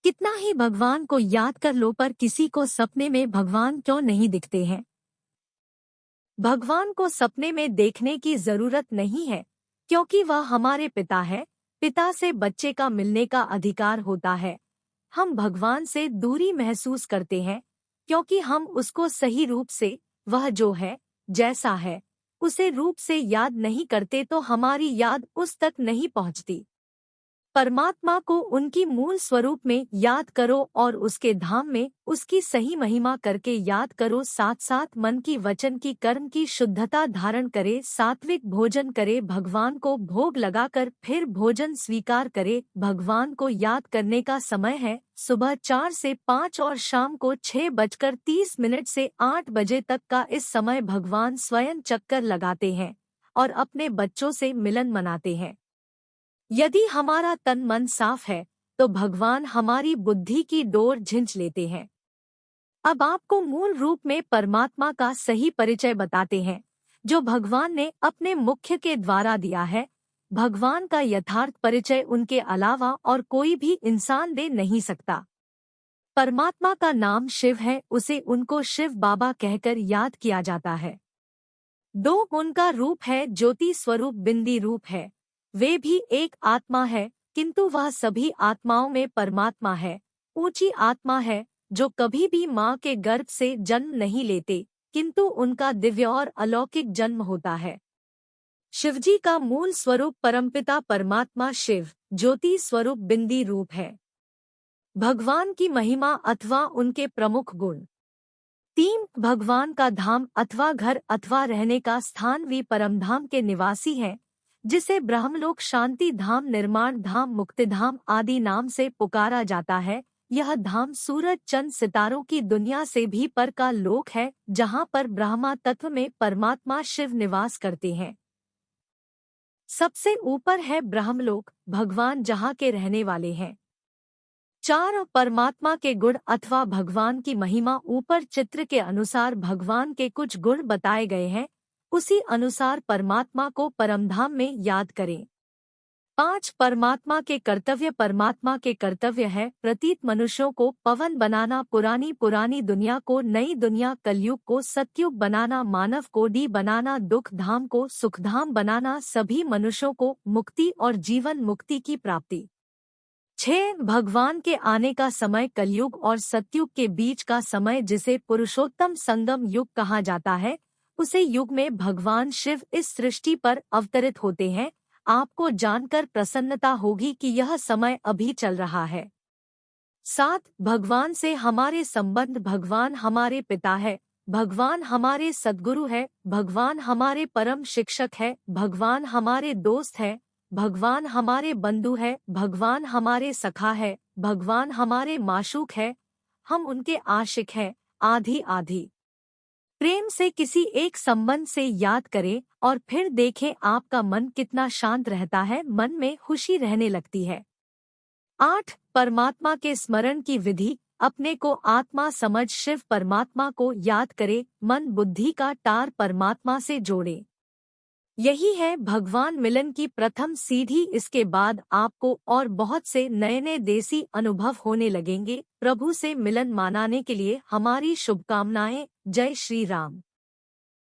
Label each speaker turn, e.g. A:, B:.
A: कितना ही भगवान को याद कर लो पर किसी को सपने में भगवान क्यों नहीं दिखते हैं। भगवान को सपने में देखने की जरूरत नहीं है, क्योंकि वह हमारे पिता है। पिता से बच्चे का मिलने का अधिकार होता है। हम भगवान से दूरी महसूस करते हैं, क्योंकि हम उसको सही रूप से, वह जो है, जैसा है, उसे रूप से याद नहीं करते तो हमारी याद उस तक नहीं पहुंचती। परमात्मा को उनकी मूल स्वरूप में याद करो और उसके धाम में उसकी सही महिमा करके याद करो। साथ साथ मन की, वचन की, कर्म की शुद्धता धारण करे, सात्विक भोजन करे, भगवान को भोग लगाकर फिर भोजन स्वीकार करे। भगवान को याद करने का समय है सुबह 4 से 5 और शाम को 6:30 से 8 बजे तक का। इस समय भगवान स्वयं चक्कर लगाते हैं और अपने बच्चों से मिलन मनाते हैं। यदि हमारा तन मन साफ है तो भगवान हमारी बुद्धि की डोर झिंझ लेते हैं। अब आपको मूल रूप में परमात्मा का सही परिचय बताते हैं, जो भगवान ने अपने मुख्य के द्वारा दिया है। भगवान का यथार्थ परिचय उनके अलावा और कोई भी इंसान दे नहीं सकता। परमात्मा का नाम शिव है, उसे उनको शिव बाबा कहकर याद किया जाता है। दो उनका रूप है, ज्योति स्वरूप बिंदी रूप है। वे भी एक आत्मा है, किंतु वह सभी आत्माओं में परमात्मा है। ऊंची आत्मा है जो कभी भी माँ के गर्भ से जन्म नहीं लेते, किंतु उनका दिव्य और अलौकिक जन्म होता है। शिवजी का मूल स्वरूप परमपिता परमात्मा शिव, ज्योति स्वरूप बिंदी रूप है। भगवान की महिमा अथवा उनके प्रमुख गुण। 3 भगवान का धाम अथवा घर अथवा रहने का स्थान भी परमधाम के निवासी हैं, जिसे ब्रह्मलोक, शांति धाम, निर्माण धाम, मुक्तिधाम आदि नाम से पुकारा जाता है। यह धाम सूरज, चंद्र, सितारों की दुनिया से भी पर का लोक है, जहाँ पर ब्रह्मा तत्व में परमात्मा शिव निवास करते हैं। सबसे ऊपर है ब्रह्मलोक, भगवान जहाँ के रहने वाले हैं। 4 परमात्मा के गुण अथवा भगवान की महिमा। ऊपर चित्र के अनुसार भगवान के कुछ गुण बताए गए हैं, उसी अनुसार परमात्मा को परमधाम में याद करें। 5 परमात्मा के कर्तव्य। परमात्मा के कर्तव्य है प्रतीत मनुष्यों को पवन बनाना, पुरानी दुनिया को नई दुनिया, कलयुग को सतयुग बनाना, मानव को डी बनाना, दुख धाम को सुखधाम बनाना, सभी मनुष्यों को मुक्ति और जीवन मुक्ति की प्राप्ति। 6 भगवान के आने का समय कलयुग और सतयुग के बीच का समय, जिसे पुरुषोत्तम संगम युग कहा जाता है। उसे युग में भगवान शिव इस सृष्टि पर अवतरित होते हैं। आपको जानकर प्रसन्नता होगी कि यह समय अभी चल रहा है। 7 भगवान से हमारे संबंध। भगवान हमारे पिता है, भगवान हमारे सद्गुरु है, भगवान हमारे परम शिक्षक है, भगवान हमारे दोस्त है, भगवान हमारे बंधु है, भगवान हमारे सखा है, भगवान हमारे माशूक है, हम उनके आशिक हैं, आधी आधी। प्रेम से किसी एक संबंध से याद करें और फिर देखें आपका मन कितना शांत रहता है, मन में खुशी रहने लगती है। 8 परमात्मा के स्मरण की विधि। अपने को आत्मा समझ शिव परमात्मा को याद करे, मन बुद्धि का तार परमात्मा से जोड़े। यही है भगवान मिलन की प्रथम सीढ़ी। इसके बाद आपको और बहुत से नए नए देसी अनुभव होने लगेंगे। प्रभु से मिलन मनाने के लिए हमारी शुभकामनाएं। जय श्री राम।